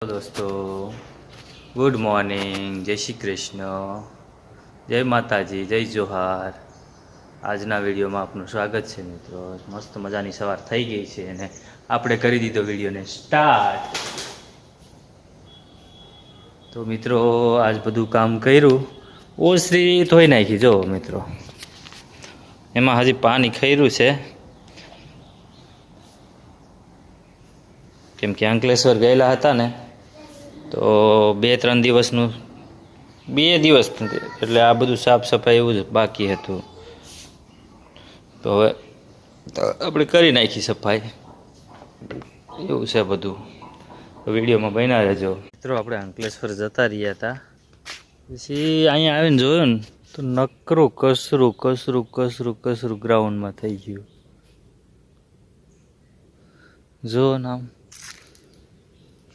દોસ્તો good morning, જય શ્રી કૃષ્ણ, જય માતાજી, જય જોહાર. આજના વિડીયોમાં આપનું સ્વાગત છે મિત્રો. મસ્ત મજાની સવાર થઈ ગઈ છે અને આપણે કરી દીધો વિડીયોને સ્ટાર્ટ. તો મિત્રો આજ બધું કામ કર્યું. ઓસરી ધોઈ નાખી જો મિત્રો, એમાં હજી પાણી ખર્યું છે કેમ કે અંકલેશ્વર ગયેલા હતા ને, તો 2-3 દિવસનું 2 દિવસ એટલે આ બધું સાફ સફાઈ એવું જ બાકી હતું. તો હવે આપણે કરી નાખી સફાઈ, એવું છે બધું. વિડીયોમાં બન્યા રહેજો મિત્રો. આપણે અંકલેશ્વર જતા રહ્યા હતા, પછી અહીંયા આવીને જોયું ને તો નકરું કસરું ગ્રાઉન્ડમાં થઈ ગયું. જો નામ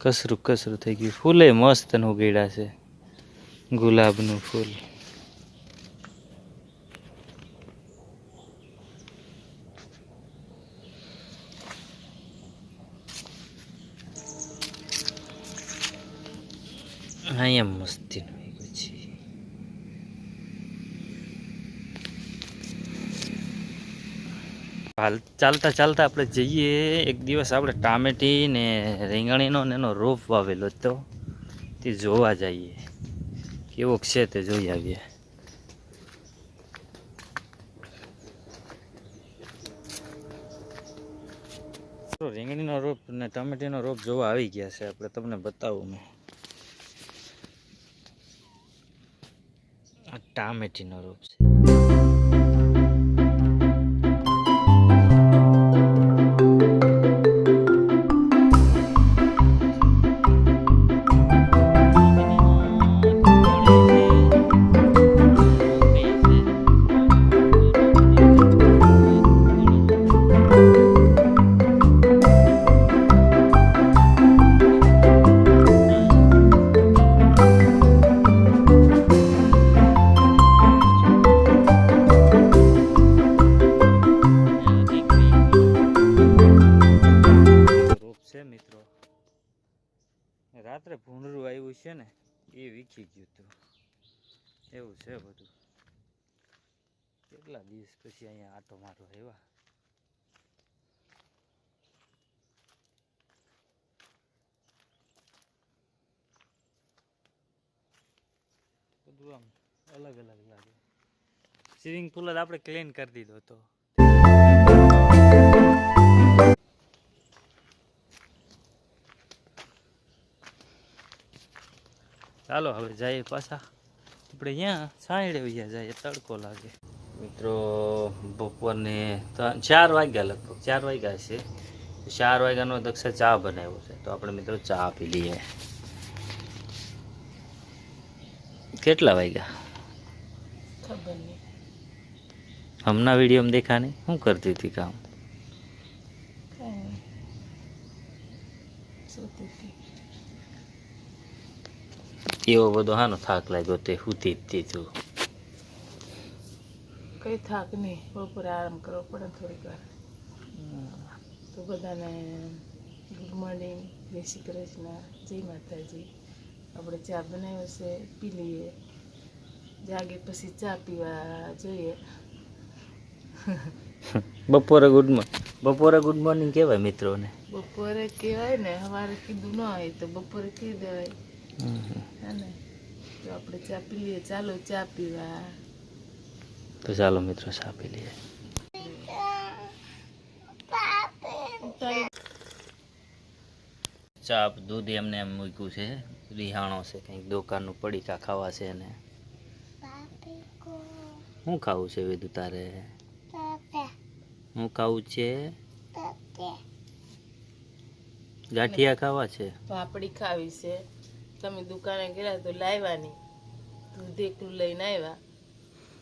કસરું થઈ ગયું. ફૂલે મસ્ત ઉગડ્યા છે, ગુલાબનું ફૂલ. અહીંયા મસ્તી છે. હાલ ચાલતા ચાલતા આપણે જઈએ. એક દિવસ આપણે ટામેટી ને રીંગણીનો ને એનો રોપ વાવેલો હતો, તે જોવા જઈએ કેવો છે તે જોઈ આવીએ. રીંગણીનો રોપ ને ટામેટીનો રોપ જોવા આવી ગયા છે આપણે. તમને બતાવું મેં. આ ટામેટીનો રોપ છે. મિત્રો રાત્રે ભૂંડરું આવ્યું છે ને, એ વીખી ગયું હતું. એવું છે બધું. કેટલા દિવસ પછી અહીંયા આટો મારો આવ્યા. બધું આમ અલગ અલગ લાગે. સ્વિમિંગ પુલ જ આપણે ક્લીન કરી દીધો હતો. ચાલો હવે જઈએ પાછા. આપણે અહીંયા સાંજે વયા જઈએ, તડકો લાગે. મિત્રો બપોરને 4 વાગ્યા, લગભગ 4 વાગ્યા છે. 4 વાગ્યાનો દક્ષા ચા બનાવ્યો છે, તો આપણે મિત્રો ચા પી લઈએ. કેટલા વાગ્યા ખબર નહીં. હમણાં વિડીયોમાં દેખા નહીં. શું કરતી હતી કામ? એવો બધો હાનો થાક લાગ્યો તે હુતી જ તું? કઈ થાક નહીં, બપોરે આરામ કરવો પડે થોડીક વાર. તો બધાને ગુડ મોર્નિંગ, જય શ્રી કૃષ્ણ, જય માતાજી. આપણે ચા બનાવ્યો છે, પી લઈએ. જાગે પછી ચા પીવા જોઈએ. બપોરે ગુડ મોર્નિંગ કહેવાય મિત્રોને. બપોરે કહેવાય ને, સવારે કીધું ન હોય તો બપોરે કહી દેવાય. હે ને? તો આપણે ચા પી લઈએ. ચાલો ચા પીવા. તો ચાલો મિત્રો ચા પી લઈએ. ચા દૂધ એમને એમ મૂક્યું છે, રિહાણો છે, કંઈક દુકાનનું પડીકા ખાવા છે ને. શું ખાવું છે વેદુ તારે? શું ખાવું છે? ગાંઠિયા ખાવા છે, પાપડી ખાવી છે. તમે દુકાને ગયા તો લાવ્યા, દૂધ એકલું લઈને આવ્યા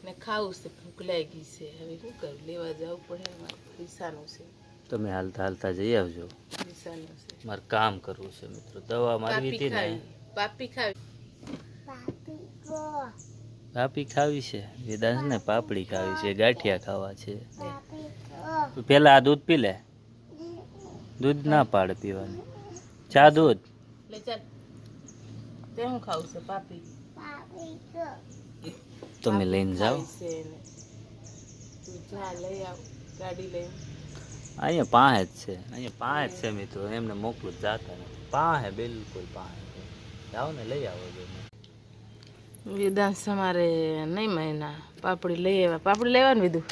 ને ખાવું છે. ભૂખ લાગી છે, હવે શું કરું? લેવા જવું પડે. મારે પૈસાનું છે. તમે હાલતા હાલતા જઈ આવજો. પૈસાનું છે, મારે કામ કરવું છે મિત્રો. દવા મારવી હતી ને. પાપી ખાવી. પાપી ખાવી છે વેદાંશ ને, પાપડી ખાવી છે, ગાંઠિયા ખાવા છે. પેલા આ દૂધ પી લે. દૂધ ના પાડે પીવાની. ચા દૂધ. લે ચાલ તે હું ખાવું છે પાપી તમે લઈને જાઓ. ખાવી છે એને. તું જા લઈ આવ ગાડી લઈને. અહીંયા પાસે જ છે, અહીંયા પાસે જ છે મિત્રો, એમને મોકલું જ જાતા નથી. પાસે બિલકુલ પાસે છે. જાઓ ને લઈ આવો જો. વેદાંશ અમારે નહીં મહિના પાપડી લઈ આવ્યા. પાપડી લેવાનું વિધું.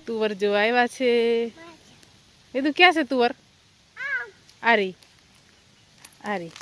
તુવર જો આવ્યા છે. વિધું ક્યાં છે તુવર? આરી આરી.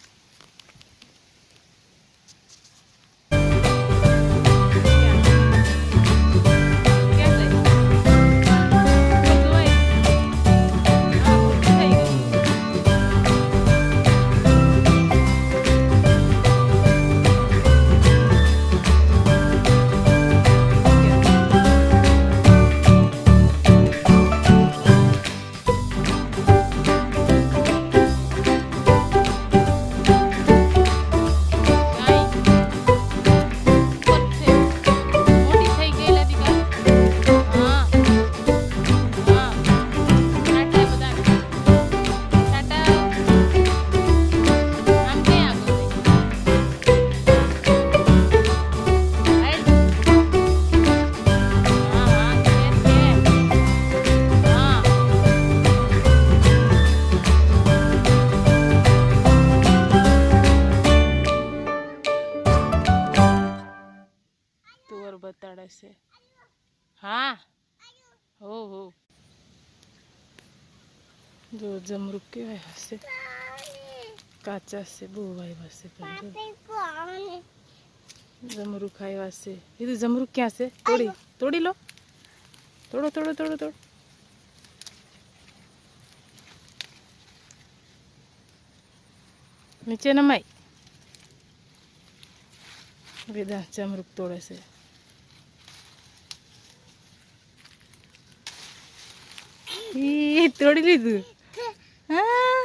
બતાડે છે. હા હો હો જો જમરૂક કેવાય હશે, કાચા છે, બહુ આવ્યા છે. પણ જમરૂક આવ્યા છે. કીધું જમરૂક ક્યાં છે? તોડી લો. તોડો. નીચે નમાય. વેદાંશ જમરૂક તોડે છે. તોડી લીધું. હા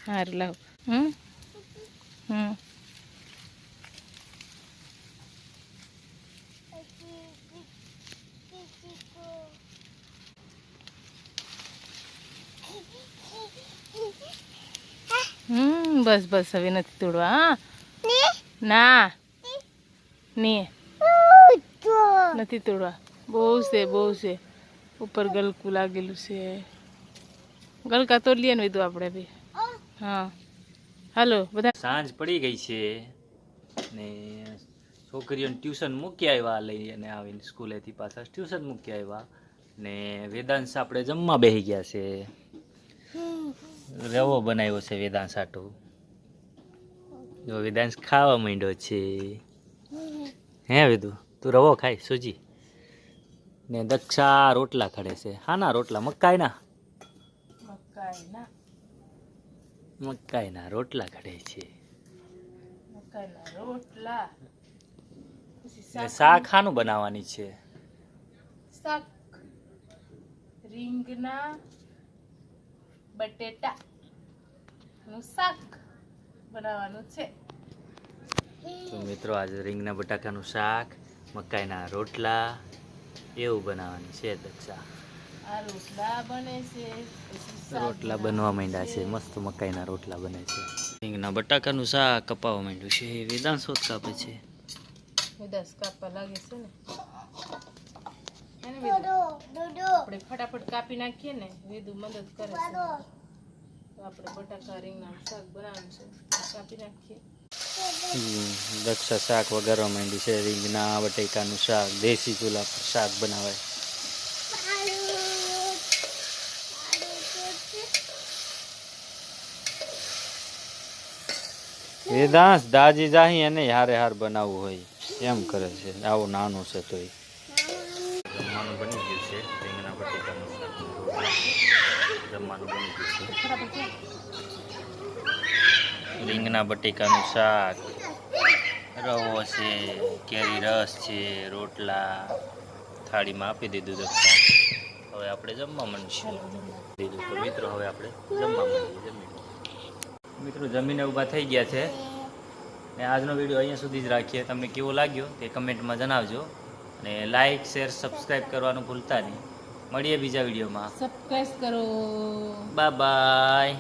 સારું લાવ. બસ હવે નથી તોડવા. હા ના ને નથી તોડવા. બહુ છે. ઉપર ગલકું લાગેલું છે. ગલકા તો લઈએ ને બધું આપણે બી. હા હાલો બધા. સાંજ પડી ગઈ છે ને છોકરીઓને ટ્યુશન મૂકી આવ્યા, લઈ અને આવીને સ્કૂલેથી પાછા ટ્યુશન મૂકી આવ્યા ને વેદાંશ આપણે જમવા બેસી ગયા છે. રવો બનાવ્યો છે વેદાંશ આટો. જો વેદાંશ ખાવા માંડ્યો છે. હે વિદુ તું રવો ખાય સુજી ને દક્ષા રોટલા ખડે છે. હાના રોટલા? મકાઈના રોટલા ખડે છે. શાક ખાનું બનાવવાની છે? શાક રીંગણા બટેટા નું શાક બનાવવાનું છે. તો મિત્રો આજે રીંગણા બટાકાનું શાક, મકાઈના રોટલા એવું બનાવવાનું છે. દક્ષા આ રોટલા બને છે. રોટલા બનવા માંડ્યા છે. મસ્ત મકાઈના રોટલા બને છે. રીંગણા બટાકાનું શાક કપાવા માંડ્યું છે. વેદાંશ હોત કાપે છે. વેદાંશ કાપવા લાગે છે ને. આપણે ફટાફટ કાપી નાખીએ ને. વેદુ મદદ કરે છે. તો આપણે બટાકા રીંગણા શાક બનાવવાનું છે. કાપી નાખીએ. દક્ષા શાક વઘારવા માંડી છે. રીંગણા બટાકાનું શાક દેશી ચૂલા પર શાક બનાવાય. વેદાંશ દાજી જાહી એને હાર બનાવવું હોય એમ કરે છે. આવું નાનું છે તોય. જમવાનું બની ગયું છે. રીંગણા બટાકાનું શાક જમવાનું બની ગયું છે. રીંગણા બટાકાનું શાક, રવો છે, કેરી રસ છે, રોટલા થાળીમાં આપી દીધું દક્ષા. હવે આપણે જમવા માંડીશું. ચાલો જમવા. તો મિત્રો હવે આપણે જમવા માંડીએ. મિત્રો જમીને ઊભા થઈ ગયા છે ને આજનો વિડીયો અહીંયા સુધી જ રાખીએ. તમને કેવો લાગ્યો તે કમેન્ટમાં જણાવજો અને લાઈક શેર સબસ્ક્રાઈબ કરવાનું ભૂલતા નહીં. મળીએ બીજા વિડીયોમાં. સબસ્ક્રાઇબ કરો. Bye bye.